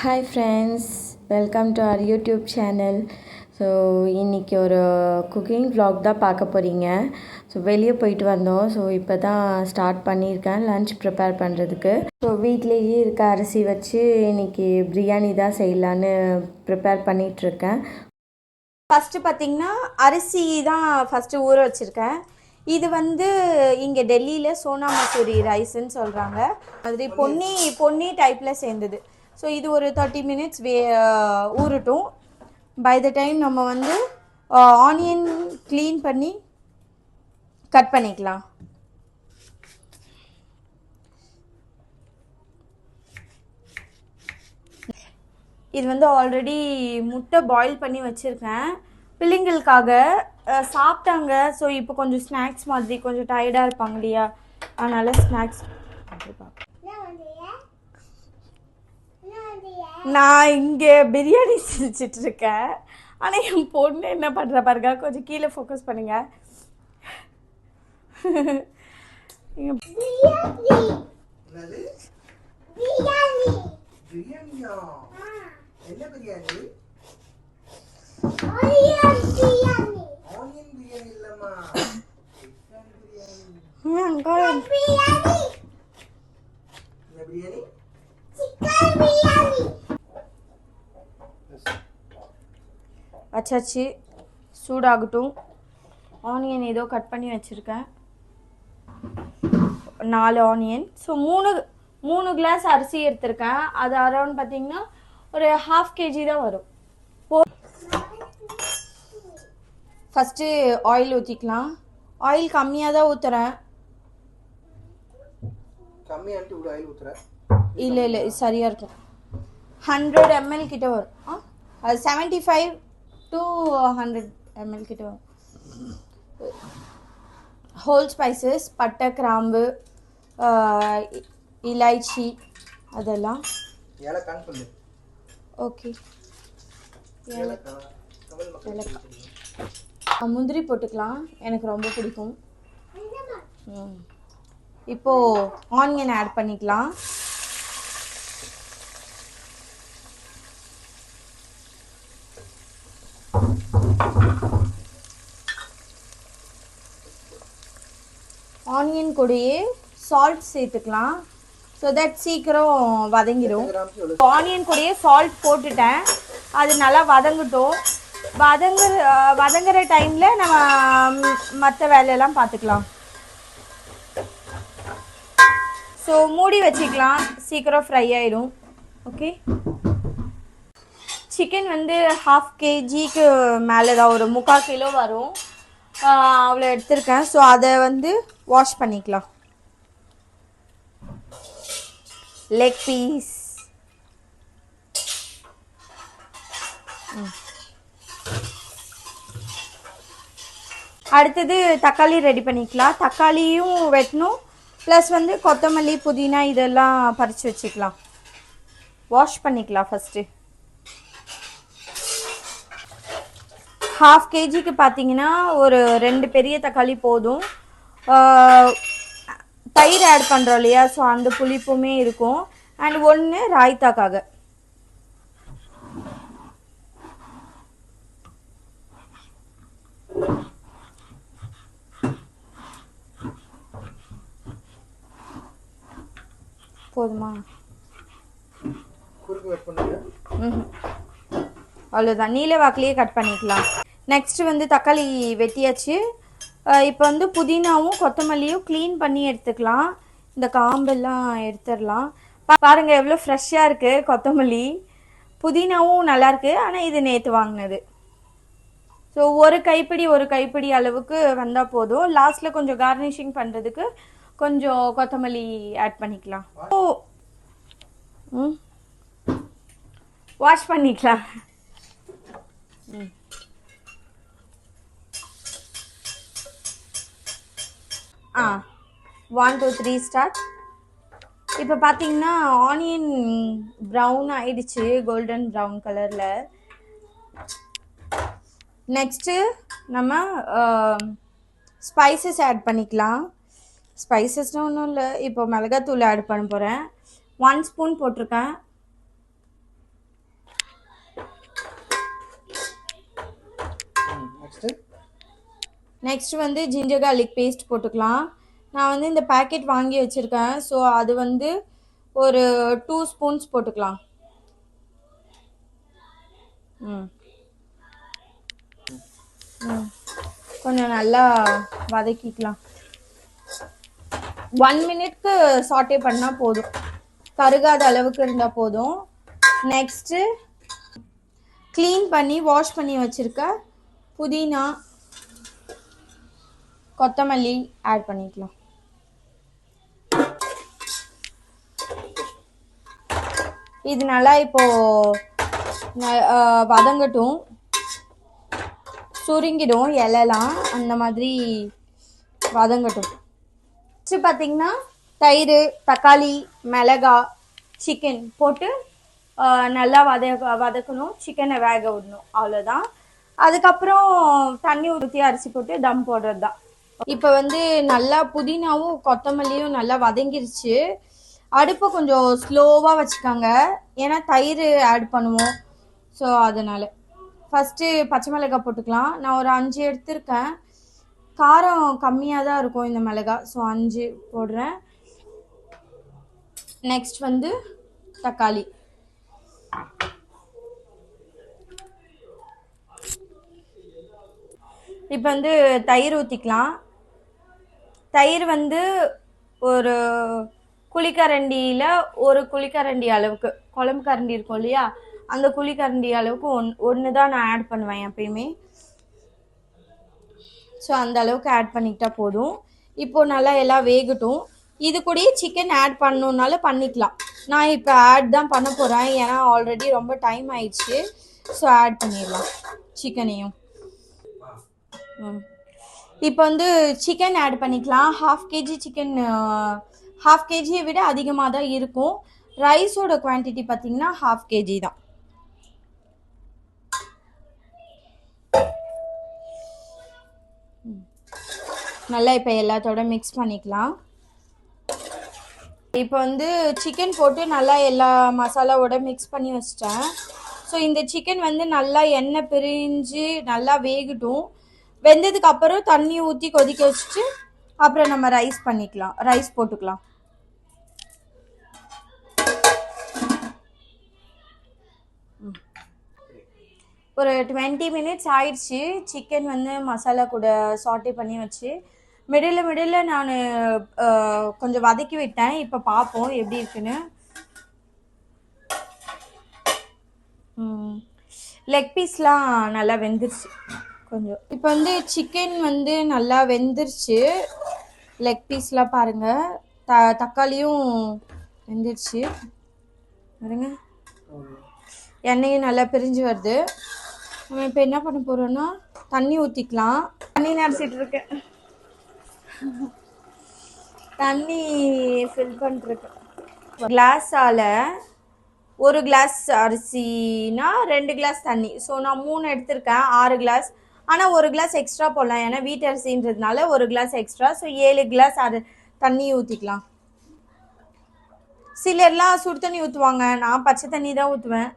Hi friends, welcome to our YouTube channel. So இன்றைக்கி ஒரு cooking vlog தான் பார்க்க போகிறீங்க. ஸோ வெளியே போயிட்டு வந்தோம். ஸோ இப்போ தான் ஸ்டார்ட் பண்ணியிருக்கேன் லன்ச் ப்ரிப்பேர் பண்ணுறதுக்கு. ஸோ வீட்டிலேயே இருக்க அரிசி வச்சு இன்றைக்கி பிரியாணி தான் செய்யலான்னு ப்ரிப்பேர் பண்ணிகிட்ருக்கேன். ஃபஸ்ட்டு பார்த்திங்கன்னா அரிசி தான் ஃபஸ்ட்டு ஊற வச்சுருக்கேன். இது வந்து இங்கே டெல்லியில் சோனா மசூரி ரைஸ்ன்னு சொல்கிறாங்க. மாதிரி பொன்னி டைப்பில் சேர்ந்தது. ஸோ இது ஒரு 30 minutes ஊறட்டும். பை த டைம் நம்ம வந்து ஆனியன் க்ளீன் பண்ணி கட் பண்ணிக்கலாம். இது வந்து ஆல்ரெடி முட்டை பாயில் பண்ணி வச்சுருக்கேன் பிள்ளைங்களுக்காக. சாப்பிட்டாங்க. ஸோ இப்போ கொஞ்சம் ஸ்நாக்ஸ் மாதிரி கொஞ்சம் டயர்டாக இருப்பாங்க இல்லையா, அதனால் ஸ்நாக்ஸ். நான் இங்கே பிரியாணி செஞ்சிட்ருக்கேன். ஆனால் என் பொண்ணு என்ன பண்ணுற பாருங்க, கொஞ்சம் கீழே ஃபோக்கஸ் பண்ணுங்க. வச்சாச்சு, சூடாகட்டும். ஆனியன் ஏதோ கட் பண்ணி வச்சுருக்கேன், 4 ஆனியன். ஸோ மூணு கிளாஸ் அரிசி எடுத்திருக்கேன். அது அரௌண்ட் பார்த்திங்கன்னா ஒரு 1/2 kg தான் வரும். ஃபஸ்ட்டு ஆயில் ஊற்றிக்கலாம். ஆயில் கம்மியாக தான் ஊற்றுறேன். இல்லை சரியாக இருக்கும். 100 ml கிட்ட வரும். அது 75 to 100 ml கிட்ட வரும். ஹோல் ஸ்பைசஸ், பட்டை, கிராம்பு, இலாய்ச்சி, அதெல்லாம். ஓகே, முந்திரி போட்டுக்கலாம், எனக்கு ரொம்ப பிடிக்கும். இப்போது ஆனியன் ஆட் பண்ணிக்கலாம். ஆனியன் கூடயே சால்ட் சேர்த்துக்கலாம், ஸோ தட் சீக்கிரம் வதங்கிடும். ஆனியன் கூடயே சால்ட் போட்டுட்டேன், அது நல்லா வதங்கட்டும். வதங்குற டைமில் நம்ம மற்ற வேலையெல்லாம் பார்த்துக்கலாம். ஸோ மூடி வச்சுக்கலாம், சீக்கிரம் ஃப்ரை ஆயிடும். ஓகே, சிக்கன் வந்து 1/2 kgக்கு மேலே தான், ஒரு 3/4 கிலோ வரும். அவ்வளோ எடுத்திருக்கேன். ஸோ அதை வந்து வாஷ் பண்ணிக்கலாம். லெக் பீஸ், அடுத்தது தக்காளி ரெடி பண்ணிக்கலாம். தக்காளியும் வெட்டணும், ப்ளஸ் வந்து கொத்தமல்லி, புதினா இதெல்லாம் பறித்து வச்சுக்கலாம். வாஷ் பண்ணிக்கலாம் ஃபஸ்ட்டு. 1/2 kgக்கு பார்த்தீங்கன்னா ஒரு 2 பெரிய தக்காளி போதும். தயிர் ஆட் பண்ணுறோம் இல்லையா, ஸோ அந்த புளிப்புமே இருக்கும். அண்ட் 1 ராய்த்தாக்காக. போதுமா? அவ்வளோதான், நீல வாக்கிலேயே கட் பண்ணிக்கலாம். நெக்ஸ்ட்டு வந்து தக்காளி வெட்டியாச்சு. இப்போ வந்து புதினாவும் கொத்தமல்லியும் க்ளீன் பண்ணி எடுத்துக்கலாம். இந்த காம்பெல்லாம் எடுத்துடலாம். பாருங்கள் எவ்வளோ ஃப்ரெஷ்ஷாக இருக்குது கொத்தமல்லி. புதினாவும் நல்லாயிருக்கு, ஆனால் இது நேற்று வாங்கினது. ஸோ ஒரு கைப்பிடி அளவுக்கு வந்தால் போதும். லாஸ்ட்டில் கொஞ்சம் கார்னிஷிங் பண்ணுறதுக்கு கொஞ்சம் கொத்தமல்லி ஆட் பண்ணிக்கலாம். வாஷ் பண்ணிக்கலாம். 1 2 3 ஸ்டார்ட். இப்போ பார்த்தீங்கன்னா ஆனியன் ப்ரௌன் ஆயிடுச்சு, கோல்டன் ப்ரௌன் கலரில். நெக்ஸ்ட்டு நம்ம ஸ்பைசஸ் ஆட் பண்ணிக்கலாம். ஸ்பைசஸ்னால் ஒன்றும் இல்லை, இப்போ மிளகாத்தூள் ஆட் பண்ண போகிறேன். 1 ஸ்பூன் போட்டிருக்கேன். நெக்ஸ்ட் வந்து ஜிஞ்சர் கார்லிக் பேஸ்ட் போட்டுக்கலாம். நான் வந்து இந்த பேக்கெட் வாங்கி வச்சுருக்கேன். ஸோ அது வந்து ஒரு 2 ஸ்பூன்ஸ் போட்டுக்கலாம். ம் ம் கொஞ்சம் நல்லா வதக்கிக்கலாம். 1 மினிட்க்கு சாட்டே பண்ணால் போதும், கருகாத அளவுக்கு இருந்தால் போதும். நெக்ஸ்ட்டு க்ளீன் பண்ணி வாஷ் பண்ணி வச்சுருக்க புதினா கொத்தமல்லி ஆட் பண்ணிக்கலாம். இது நல்லா இப்போது வதங்கட்டும். சுருங்கிடும் இலைலாம், அந்த மாதிரி வதங்கட்டும். நெக்ஸ்ட்டு பார்த்திங்கன்னா தயிர், தக்காளி, மிளகா, சிக்கன் போட்டு நல்லா வதக்கணும். சிக்கனை வேக விடணும், அவ்வளோதான். அதுக்கப்புறம் தண்ணி ஊற்றி அரிசி போட்டு தம் போடுறது தான். இப்போ வந்து நல்லா புதினாவும் கொத்தமல்லியும் நல்லா வதங்கிருச்சு. அடுப்பை கொஞ்சம் ஸ்லோவாக வச்சுக்காங்க, ஏன்னா தயிர் ஆட் பண்ணுவோம். ஸோ அதனால் ஃபஸ்ட்டு பச்சை மிளகாய் போட்டுக்கலாம். நான் ஒரு 5 எடுத்திருக்கேன். காரம் கம்மியாக தான் இருக்கும் இந்த மிளகாய், ஸோ 5 போடுறேன். நெக்ஸ்ட் வந்து தக்காளி. இப்போ வந்து தயிர் ஊற்றிக்கலாம். தயிர் வந்து ஒரு குழிக்கரண்டியில் ஒரு குழிக்கரண்டி அளவுக்கு, குழம்பு கரண்டி இருக்கும் இல்லையா, அந்த குழிக்கரண்டி அளவுக்கு ஒன்று தான் நான் ஆட் பண்ணுவேன் எப்பயுமே. ஸோ அந்த அளவுக்கு ஆட் பண்ணிக்கிட்டா போதும். இப்போது நல்லா எல்லாம் வேகட்டும். இது கூடயே சிக்கன் ஆட் பண்ணணுன்னாலும் பண்ணிக்கலாம். நான் இப்போ ஆட் தான் பண்ண போகிறேன், ஏன்னா ஆல்ரெடி ரொம்ப டைம் ஆயிடுச்சு. ஸோ ஆட் பண்ணிடலாம் சிக்கனையும். இப்போ வந்து சிக்கன் ஆட் பண்ணிக்கலாம். 1/2 kg சிக்கன், 1/2 kgயை விட அதிகமாக தான் இருக்கும். ரைஸோட குவான்டிட்டி பார்த்திங்கன்னா 1/2 kg தான். நல்லா இப்போ எல்லாத்தோட மிக்ஸ் பண்ணிக்கலாம். இப்போ வந்து சிக்கன் போட்டு நல்லா எல்லா மசாலாவோட மிக்ஸ் பண்ணி வச்சிட்டேன். ஸோ இந்த சிக்கன் வந்து நல்லா எண்ணெய் பிரிஞ்சு நல்லா வேகட்டும். வெந்ததுக்கு அப்புறம் தண்ணி ஊற்றி கொதிக்க வச்சுட்டு அப்புறம் நம்ம ரைஸ் போட்டுக்கலாம். ஒரு 20 மினிட்ஸ் ஆயிடுச்சு. சிக்கன் வந்து மசாலா கூட சாட்டே பண்ணி வச்சு மிடில் நான் கொஞ்சம் வதக்கி விட்டேன். இப்போ பார்ப்போம் எப்படி இருக்குன்னு. லெக் பீஸ்லாம் நல்லா வெந்துருச்சு கொஞ்சம். இப்போ வந்து சிக்கன் வந்து நல்லா வெந்துருச்சு. லெக் பீஸ்லாம் பாருங்கள், தக்காளியும் வெந்துருச்சு பாருங்க, எண்ணெயும் நல்லா பிரிஞ்சு வருது. நம்ம இப்போ என்ன பண்ண போகிறோன்னா தண்ணி ஊற்றிக்கலாம். தண்ணி நினச்சிட்டு இருக்கேன், தண்ணி ஃபில் பண்ணிருக்கேன். கிளாஸால் 1 கிளாஸ் அரிசினா 2 கிளாஸ் தண்ணி. ஸோ நான் 3 எடுத்திருக்கேன், 6 கிளாஸ். ஆனால் 1 கிளாஸ் எக்ஸ்ட்ரா போடலாம், ஏன்னா வீட்டு அரிசின்றதுனால 1 கிளாஸ் எக்ஸ்ட்ரா. ஸோ 7 கிளாஸ் தண்ணி ஊற்றிக்கலாம். சிலர்லாம் சுடு தண்ணி ஊற்றுவாங்க, நான் பச்சை தண்ணி தான் ஊற்றுவேன்.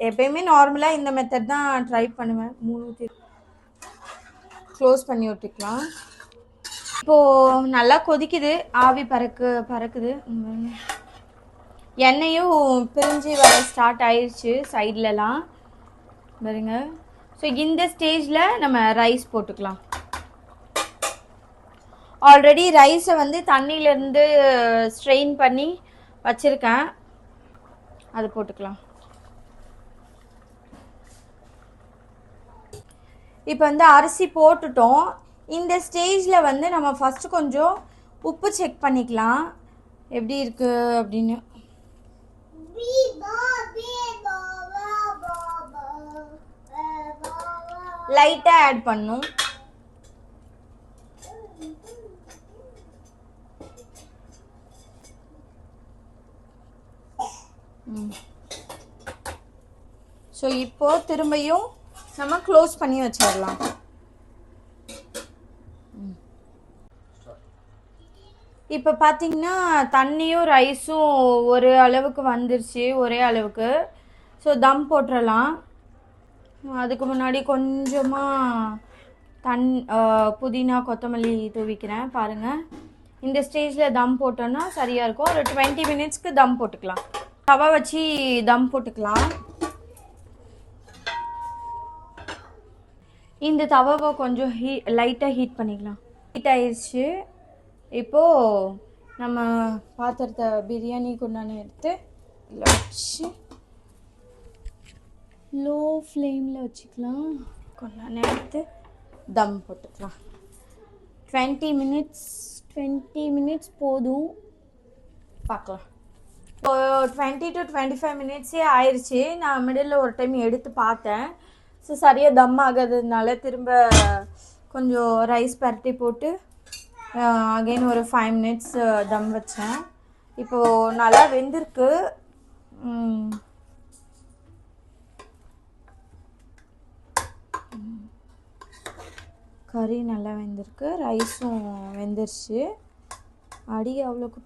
எப்பயுமே நார்மலாக இந்த மெத்தட் தான் ட்ரை பண்ணுவேன். 3 ஊற்றி க்ளோஸ் பண்ணி விட்டுக்கலாம். இப்போது நல்லா கொதிக்குது, ஆவி பறக்குது. எண்ணெயும் பிரிஞ்சு வர ஸ்டார்ட் ஆயிடுச்சு சைட்லலாம் பாருங்க. ஸோ இந்த ஸ்டேஜில் நம்ம ரைஸ் போட்டுக்கலாம். ஆல்ரெடி ரைஸை வந்து தண்ணியிலேருந்து ஸ்ட்ரெயின் பண்ணி வச்சுருக்கேன், அது போட்டுக்கலாம். இப்போ வந்து அரிசி போட்டுட்டோம். இந்த ஸ்டேஜில் வந்து நம்ம ஃபஸ்ட்டு கொஞ்சம் உப்பு செக் பண்ணிக்கலாம் எப்படி இருக்குது அப்படின்னு. லைட்டாக ஆட் பண்ணும். ஸோ இப்போது திரும்பியும் நம்ம க்ளோஸ் பண்ணி வச்சிடலாம். இப்போ பார்த்தீங்கன்னா தண்ணியும் ரைஸும் ஒரு அளவுக்கு வந்துருச்சு, ஒரே அளவுக்கு. ஸோ தம் போட்டுடலாம். அதுக்கு முன்னாடி கொஞ்சமாக புதினா கொத்தமல்லி தூவிக்கிறேன் பாருங்கள். இந்த ஸ்டேஜில் தம் போட்டோன்னா சரியாக இருக்கும். ஒரு 20 மினிட்ஸ்க்கு தம் போட்டுக்கலாம். தவா வச்சு தம் போட்டுக்கலாம். இந்த தவாவை கொஞ்சம் லைட்டாக ஹீட் பண்ணிக்கலாம். ஹீட் ஆயிடுச்சு. இப்போது நம்ம பாத்திரத்தை பிரியாணி கொண்டாந்து எடுத்து இதில் வச்சு லோ ஃப்ளேமில் வச்சுக்கலாம். கொண்டாந்து எடுத்து தம் போட்டுக்கலாம். 20 மினிட்ஸ் போதும். பார்க்கலாம். இப்போ 20 to 25 மினிட்ஸே ஆயிடுச்சு. நான் மிடில் ஒரு டைம் எடுத்து பார்த்தேன். ஸோ சரியாக தம் ஆகாததுனால திரும்ப கொஞ்சம் ரைஸ் பரட்டி போட்டு அகெயின் ஒரு 5 மினிட்ஸ் தம் வச்சேன். இப்போது நல்லா வெந்திருக்கு. கறி நல்லா வெந்திருக்கு, ரைஸும் வெந்துருச்சு. அடி அவ்வளோக்கு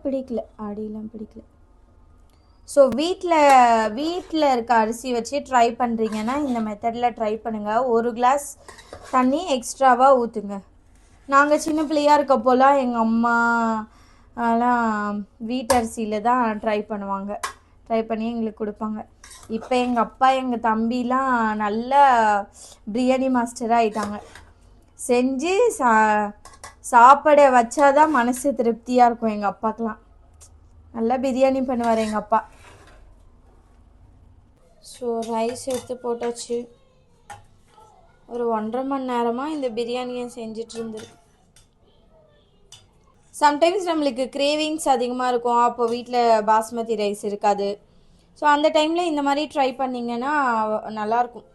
பிடிக்கல, அடியெலாம் பிடிக்கல. ஸோ வீட்டில் இருக்க அரிசி வச்சு ட்ரை பண்ணுறீங்கன்னா இந்த மெத்தடில் ட்ரை பண்ணுங்கள். 1 கிளாஸ் தண்ணி எக்ஸ்ட்ராவாக ஊற்றுங்க. நாங்கள் சின்ன பிள்ளையாக இருக்கப்போலாம் எங்கள் அம்மா எல்லாம் வீட்டரிசியில் தான் ட்ரை பண்ணி எங்களுக்கு கொடுப்பாங்க. இப்போ எங்கள் அப்பா எங்கள் தம்பிலாம் நல்லா பிரியாணி மாஸ்டராக ஆகிட்டாங்க. செஞ்சு சாப்பாடை வச்சாதான் மனசு திருப்தியாக இருக்கும். எங்கள் அப்பாக்கெலாம் நல்லா பிரியாணி பண்ணுவார் எங்கள் அப்பா. ஸோ ரைஸ் எடுத்து போட்டாச்சு. ஒரு 1.5 மணி நேரமாக இந்த பிரியாணியை செஞ்சிட்டு இருந்திருக்கு. சம்டைம்ஸ் நம்மளுக்கு கிரேவிங்ஸ் அதிகமாக இருக்கும். அப்போ வீட்டில் பாஸ்மதி ரைஸ் இருக்காது. ஸோ அந்த டைமில் இந்த மாதிரி ட்ரை பண்ணிங்கன்னா நல்லாயிருக்கும்.